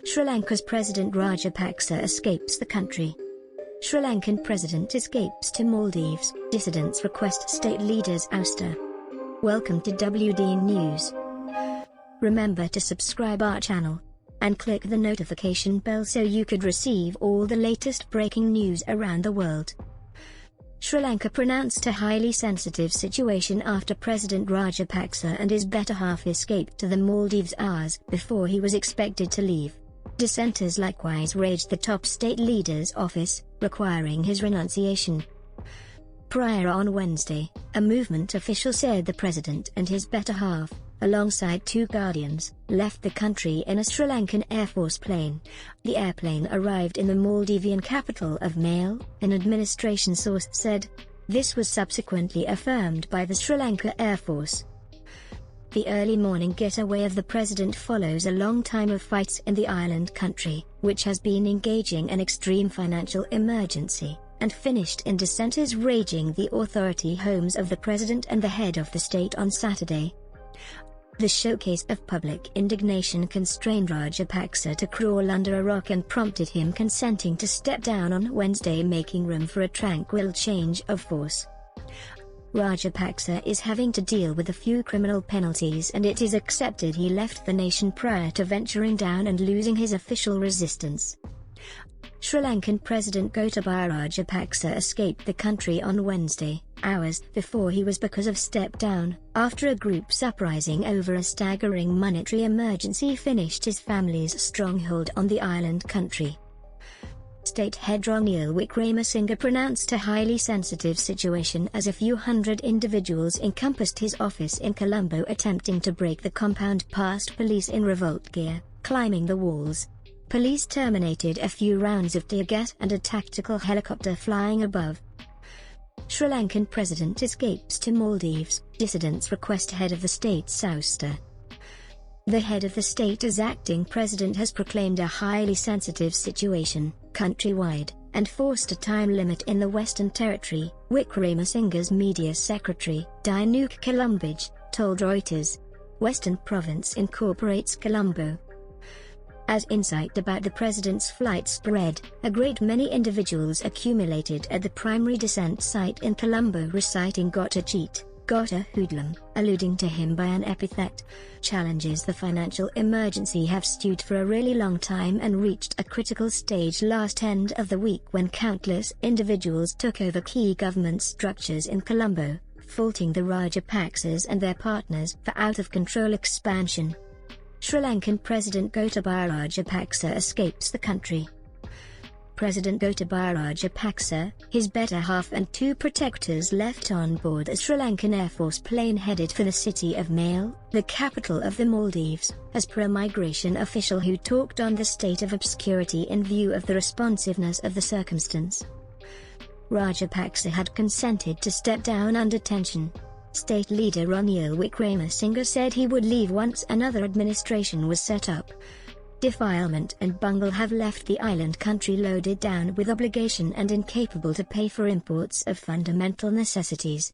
Sri Lanka's President Rajapaksa escapes the country. Sri Lankan president escapes to Maldives, dissidents request state leader's ouster. Welcome to WD News. Remember to subscribe our channel and click the notification bell so you could receive all the latest breaking news around the world. Sri Lanka pronounced a highly sensitive situation after President Rajapaksa and his better half escaped to the Maldives hours before he was expected to leave. Dissenters likewise raged the top state leader's office, requiring his renunciation. Prior on Wednesday, a movement official said the president and his better half, alongside two guardians, left the country in a Sri Lankan Air Force plane. The airplane arrived in the Maldivian capital of Malé, an administration source said. This was subsequently affirmed by the Sri Lanka Air Force. The early morning getaway of the president follows a long time of fights in the island country, which has been engaging an extreme financial emergency, and finished in dissenters raging the authority homes of the president and the head of the state on Saturday. The showcase of public indignation constrained Rajapaksa to crawl under a rock and prompted him consenting to step down on Wednesday, making room for a tranquil change of force. Rajapaksa is having to deal with a few criminal penalties, and it is accepted he left the nation prior to venturing down and losing his official resistance. Sri Lankan President Gotabaya Rajapaksa escaped the country on Wednesday, hours before he was because of step down, after a group's uprising over a staggering monetary emergency finished his family's stronghold on the island country. State head Ranil Wickremesinghe pronounced a highly sensitive situation as a few hundred individuals encompassed his office in Colombo attempting to break the compound past police in revolt gear, climbing the walls. Police terminated a few rounds of tear gas and a tactical helicopter flying above. Sri Lankan president escapes to Maldives, dissidents request head of the state's ouster. The head of the state as acting president has proclaimed a highly sensitive situation, countrywide, and forced a time limit in the Western Territory, Wickremesinghe's media secretary, Dinuk Columbage, told Reuters. Western Province incorporates Colombo. As insight about the president's flight spread, a great many individuals accumulated at the primary descent site in Colombo reciting "Gotta cheat, gotta hoodlum," alluding to him by an epithet. Challenges the financial emergency have stewed for a really long time and reached a critical stage last end of the week when countless individuals took over key government structures in Colombo, faulting the Rajapaksas and their partners for out-of-control expansion. Sri Lankan President Gotabaya Rajapaksa escapes the country. President Gotabaya Rajapaksa, his better half and two protectors left on board a Sri Lankan Air Force plane headed for the city of Malé, the capital of the Maldives, as per a migration official who talked on the state of obscurity in view of the responsiveness of the circumstance. Rajapaksa had consented to step down under tension. State leader Ranil Wickremesinghe said he would leave once another administration was set up. Defilement and bungle have left the island country loaded down with obligation and incapable to pay for imports of fundamental necessities.